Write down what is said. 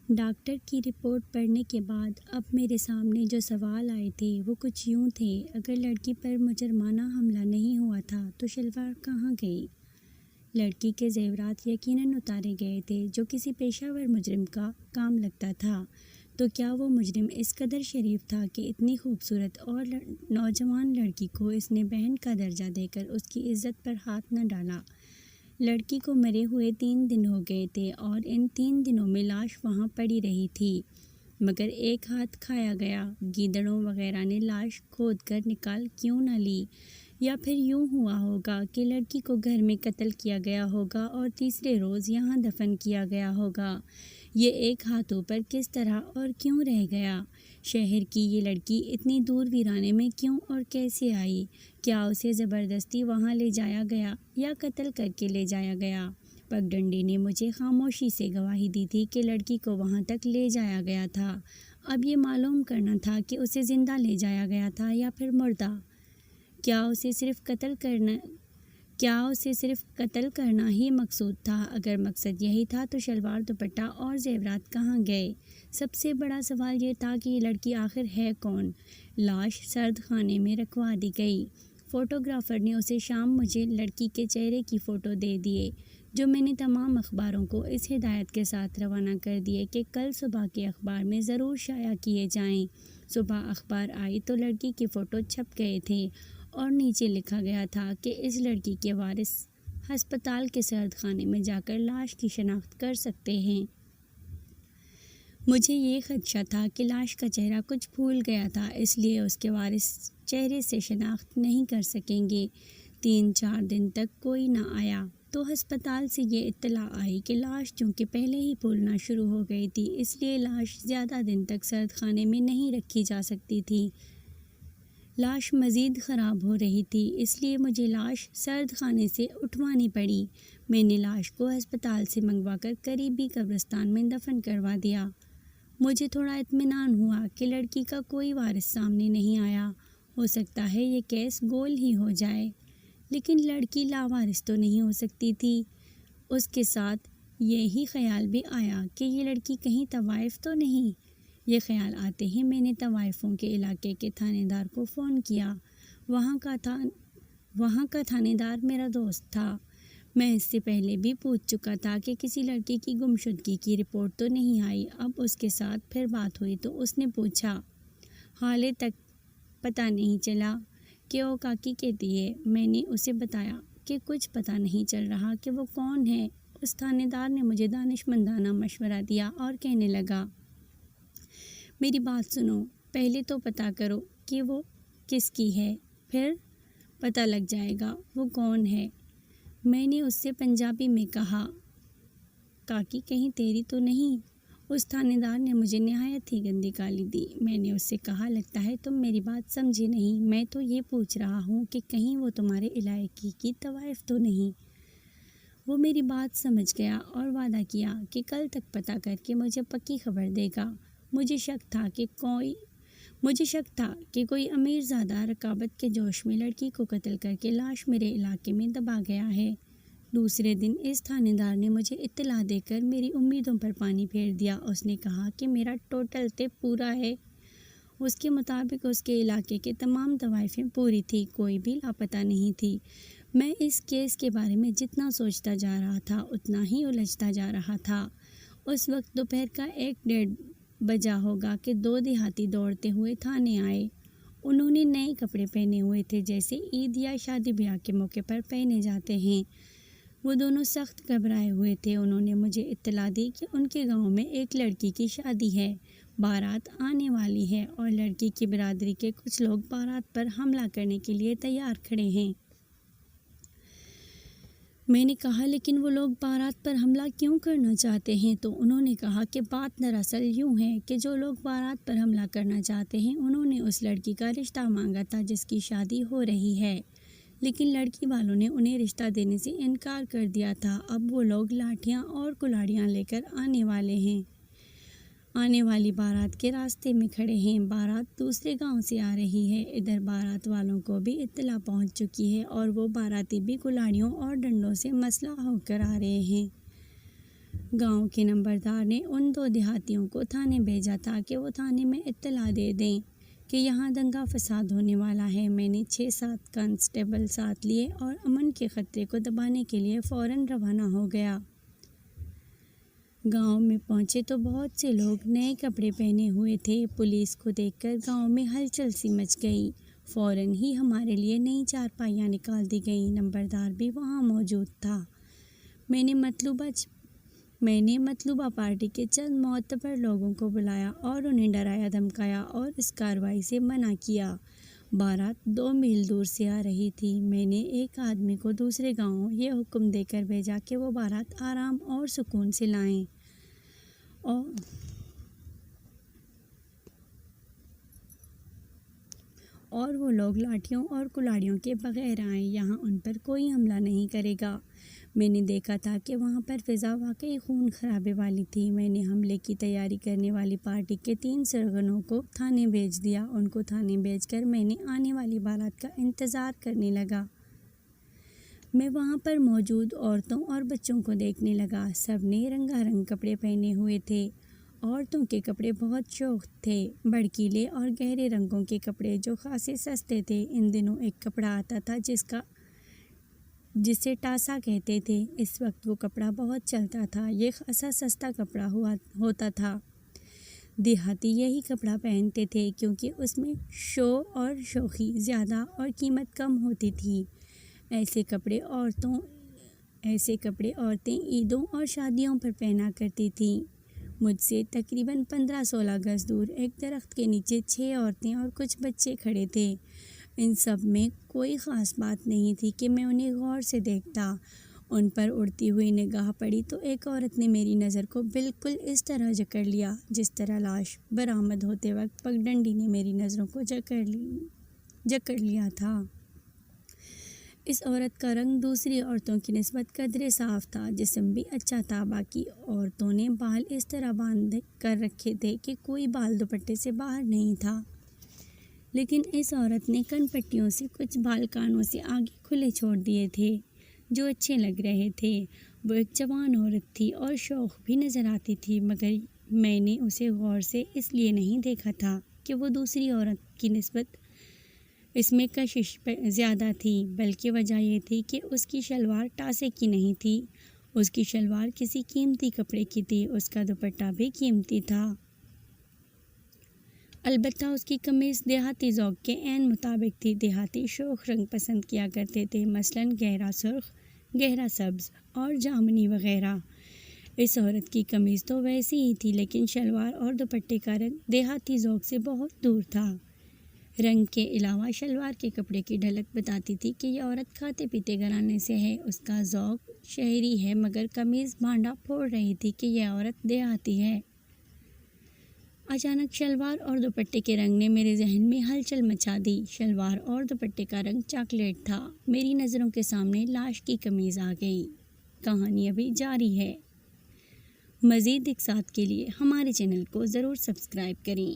Doctor کی report پڑھنے کے بعد اب میرے سامنے جو سوال آئے تھے وہ کچھ یوں تھے: اگر لڑکی پر مجرمانہ حملہ نہیں ہوا تھا تو شلوار کہاں گئی؟ لڑکی کے زیورات یقیناً اتارے گئے تھے جو کسی پیشہ ور مجرم کا کام لگتا تھا، تو کیا وہ مجرم اس قدر شریف تھا کہ اتنی خوبصورت اور نوجوان لڑکی کو اس نے بہن کا درجہ دے کر اس کی عزت پر ہاتھ نہ ڈالا؟ لڑکی کو مرے ہوئے 3 دن ہو گئے تھے اور ان 3 دنوں میں لاش وہاں پڑی رہی تھی، مگر ایک ہاتھ کھایا گیا۔ گیدڑوں وغیرہ نے لاش کھود کر نکال کیوں نہ لی؟ یا پھر یوں ہوا ہوگا کہ لڑکی کو گھر میں قتل کیا گیا ہوگا اور تیسرے روز یہاں دفن کیا گیا ہوگا۔ یہ ایک ہاتھوں پر کس طرح اور کیوں رہ گیا؟ شہر کی یہ لڑکی اتنی دور ویرانے میں کیوں اور کیسے آئی؟ کیا اسے زبردستی وہاں لے جایا گیا یا قتل کر کے لے جایا گیا؟ پگڈنڈی نے مجھے خاموشی سے گواہی دی تھی کہ لڑکی کو وہاں تک لے جایا گیا تھا۔ اب یہ معلوم کرنا تھا کہ اسے زندہ لے جایا گیا تھا یا پھر مردہ۔ کیا اسے صرف قتل کرنا ہی مقصود تھا؟ اگر مقصد یہی تھا تو شلوار، دوپٹہ اور زیورات کہاں گئے؟ سب سے بڑا سوال یہ تھا کہ یہ لڑکی آخر ہے کون؟ لاش سرد خانے میں رکھوا دی گئی۔ فوٹوگرافر نے اسے شام مجھے لڑکی کے چہرے کی فوٹو دے دیے، جو میں نے تمام اخباروں کو اس ہدایت کے ساتھ روانہ کر دیے کہ کل صبح کے اخبار میں ضرور شائع کیے جائیں۔ صبح اخبار آئی تو لڑکی کے فوٹو چھپ گئے تھے اور نیچے لکھا گیا تھا کہ اس لڑکی کے وارث ہسپتال کے سرد خانے میں جا کر لاش کی شناخت کر سکتے ہیں۔ مجھے یہ خدشہ تھا کہ لاش کا چہرہ کچھ بھول گیا تھا، اس لیے اس کے وارث چہرے سے شناخت نہیں کر سکیں گے۔ 3-4 دن تک کوئی نہ آیا تو ہسپتال سے یہ اطلاع آئی کہ لاش چونکہ پہلے ہی پھولنا شروع ہو گئی تھی، اس لیے لاش زیادہ دن تک سرد خانے میں نہیں رکھی جا سکتی تھی۔ لاش مزید خراب ہو رہی تھی، اس لیے مجھے لاش سرد خانے سے اٹھوانی پڑی۔ میں نے لاش کو ہسپتال سے منگوا کر قریبی قبرستان میں دفن کروا دیا۔ مجھے تھوڑا اطمینان ہوا کہ لڑکی کا کوئی وارث سامنے نہیں آیا، ہو سکتا ہے یہ کیس گول ہی ہو جائے، لیکن لڑکی لاوارث تو نہیں ہو سکتی تھی۔ اس کے ساتھ یہی خیال بھی آیا کہ یہ لڑکی کہیں طوائف تو نہیں۔ یہ خیال آتے ہی میں نے طوائفوں کے علاقے کے تھانے دار کو فون کیا۔ وہاں کا تھانے دار میرا دوست تھا۔ میں اس سے پہلے بھی پوچھ چکا تھا کہ کسی لڑکی کی گمشدگی کی رپورٹ تو نہیں آئی۔ اب اس کے ساتھ پھر بات ہوئی تو اس نے پوچھا، حالے تک پتہ نہیں چلا کہ وہ کاکی کہتی ہے۔ میں نے اسے بتایا کہ کچھ پتہ نہیں چل رہا کہ وہ کون ہے۔ اس تھانے دار نے مجھے دانشمندانہ مشورہ دیا اور کہنے لگا، میری بات سنو، پہلے تو پتہ کرو کہ وہ کس کی ہے، پھر پتہ لگ جائے گا وہ کون ہے۔ میں نے اس سے پنجابی میں کہا، کاکی کہیں تیری تو نہیں؟ اس تھانے دار نے مجھے نہایت ہی گندی گالی دی۔ میں نے اس سے کہا، لگتا ہے تم میری بات سمجھے نہیں، میں تو یہ پوچھ رہا ہوں کہ کہیں وہ تمہارے علاقے کی طوائف تو نہیں؟ وہ میری بات سمجھ گیا اور وعدہ کیا کہ کل تک پتہ کر کے مجھے پکی خبر دے گا۔ مجھے شک تھا کہ کوئی امیر زادہ رقابت کے جوش میں لڑکی کو قتل کر کے لاش میرے علاقے میں دبا گیا ہے۔ دوسرے دن اس تھانے دار نے مجھے اطلاع دے کر میری امیدوں پر پانی پھیر دیا۔ اس نے کہا کہ میرا ٹوٹل طب پورا ہے۔ اس کے مطابق اس کے علاقے کے تمام طوائفیں پوری تھی، کوئی بھی لاپتہ نہیں تھی۔ میں اس کیس کے بارے میں جتنا سوچتا جا رہا تھا اتنا ہی الجھتا جا رہا تھا۔ اس وقت دوپہر کا 1-1:30 بجا ہوگا کہ 2 دیہاتی دوڑتے ہوئے تھانے آئے۔ انہوں نے نئے کپڑے پہنے ہوئے تھے، جیسے عید یا شادی بیاہ کے موقع پر پہنے جاتے ہیں۔ وہ دونوں سخت گھبرائے ہوئے تھے۔ انہوں نے مجھے اطلاع دی کہ ان کے گاؤں میں ایک لڑکی کی شادی ہے، بارات آنے والی ہے اور لڑکی کی برادری کے کچھ لوگ بارات پر حملہ کرنے کے لیے تیار کھڑے ہیں۔ میں نے کہا، لیکن وہ لوگ بارات پر حملہ کیوں کرنا چاہتے ہیں؟ تو انہوں نے کہا کہ بات دراصل یوں ہے کہ جو لوگ بارات پر حملہ کرنا چاہتے ہیں انہوں نے اس لڑکی کا رشتہ مانگا تھا جس کی شادی ہو رہی ہے، لیکن لڑکی والوں نے انہیں رشتہ دینے سے انکار کر دیا تھا۔ اب وہ لوگ لاٹھیاں اور کلاڑیاں لے کر آنے والے ہیں، آنے والی بارات کے راستے میں کھڑے ہیں۔ بارات دوسرے گاؤں سے آ رہی ہے۔ ادھر بارات والوں کو بھی اطلاع پہنچ چکی ہے اور وہ باراتی بھی کلاڑیوں اور ڈنڈوں سے مسلح ہو کر آ رہے ہیں۔ گاؤں کے نمبردار نے ان 2 دیہاتیوں کو تھانے بھیجا تاکہ وہ تھانے میں اطلاع دے دیں کہ یہاں دنگا فساد ہونے والا ہے۔ میں نے 6-7 کانسٹیبل ساتھ لیے اور امن کے خطرے کو دبانے کے لیے فوراً روانہ ہو گیا۔ گاؤں میں پہنچے تو بہت سے لوگ نئے کپڑے پہنے ہوئے تھے۔ پولیس کو دیکھ کر گاؤں میں ہلچل سی مچ گئی۔ فوراً ہی ہمارے لیے نئی چارپائیاں نکال دی گئیں۔ نمبردار بھی وہاں موجود تھا۔ میں نے مطلوبہ پارٹی کے چند معتبر لوگوں کو بلایا اور انہیں ڈرایا دھمکایا اور اس کارروائی سے منع کیا۔ بارات 2 میل دور سے آ رہی تھی۔ میں نے ایک آدمی کو دوسرے گاؤں یہ حکم دے کر بھیجا کہ وہ بارات آرام اور سکون سے لائیں اور وہ لوگ لاٹھیوں اور کلاڑیوں کے بغیر آئیں۔ یہاں ان پر کوئی حملہ نہیں کرے گا۔ میں نے دیکھا تھا کہ وہاں پر فضا واقعی خون خرابے والی تھی۔ میں نے حملے کی تیاری کرنے والی پارٹی کے 3 سرغنوں کو تھانے بھیج دیا۔ ان کو تھانے بھیج کر میں نے آنے والی بارات کا انتظار کرنے لگا۔ میں وہاں پر موجود عورتوں اور بچوں کو دیکھنے لگا۔ سب نے رنگا رنگ کپڑے پہنے ہوئے تھے۔ عورتوں کے کپڑے بہت شوخ تھے، بھڑکیلے اور گہرے رنگوں کے کپڑے جو خاصے سستے تھے۔ ان دنوں ایک کپڑا آتا تھا جسے ٹاسا کہتے تھے۔ اس وقت وہ کپڑا بہت چلتا تھا۔ یہ خاصا سستا کپڑا ہوتا تھا۔ دیہاتی یہی کپڑا پہنتے تھے کیونکہ اس میں شو اور شوخی زیادہ اور قیمت کم ہوتی تھی۔ ایسے کپڑے عورتیں عیدوں اور شادیوں پر پہنا کرتی تھیں۔ مجھ سے تقریباً 15-16 گز دور ایک درخت کے نیچے 6 عورتیں اور کچھ بچے کھڑے تھے۔ ان سب میں کوئی خاص بات نہیں تھی کہ میں انہیں غور سے دیکھتا۔ ان پر اڑتی ہوئی نگاہ پڑی تو ایک عورت نے میری نظر کو بالکل اس طرح جکڑ لیا جس طرح لاش برآمد ہوتے وقت پگڈنڈی نے میری نظروں کو جکڑ لیا تھا۔ اس عورت کا رنگ دوسری عورتوں کی نسبت قدرے صاف تھا، جسم بھی اچھا تھا۔ باقی عورتوں نے بال اس طرح باندھ کر رکھے تھے کہ کوئی بال دوپٹے سے باہر نہیں تھا، لیکن اس عورت نے کن پٹیوں سے کچھ بال کانوں سے آگے کھلے چھوڑ دیے تھے جو اچھے لگ رہے تھے۔ وہ ایک جوان عورت تھی اور شوخ بھی نظر آتی تھی، مگر میں نے اسے غور سے اس لیے نہیں دیکھا تھا کہ وہ دوسری عورت کی نسبت اس میں کشش زیادہ تھی، بلکہ وجہ یہ تھی کہ اس کی شلوار ٹاسے کی نہیں تھی۔ اس کی شلوار کسی قیمتی کپڑے کی تھی۔ اس کا دوپٹہ بھی قیمتی تھا۔ البتہ اس کی قمیض دیہاتی ذوق کے عین مطابق تھی۔ دیہاتی شوخ رنگ پسند کیا کرتے تھے، مثلاً گہرا سرخ، گہرا سبز اور جامنی وغیرہ۔ اس عورت کی قمیض تو ویسی ہی تھی، لیکن شلوار اور دوپٹے کا رنگ دیہاتی ذوق سے بہت دور تھا۔ رنگ کے علاوہ شلوار کے کپڑے کی جھلک بتاتی تھی کہ یہ عورت کھاتے پیتے گھرانے سے ہے۔ اس کا ذوق شہری ہے، مگر قمیض بھانڈا پھوڑ رہی تھی کہ یہ عورت دیہاتی ہے۔ اچانک شلوار اور دوپٹے کے رنگ نے میرے ذہن میں ہلچل مچا دی۔ شلوار اور دوپٹے کا رنگ چاکلیٹ تھا۔ میری نظروں کے سامنے لاش کی قمیض آ گئی۔ کہانی ابھی جاری ہے۔ مزید اقساط کے لیے ہمارے چینل کو ضرور سبسکرائب کریں۔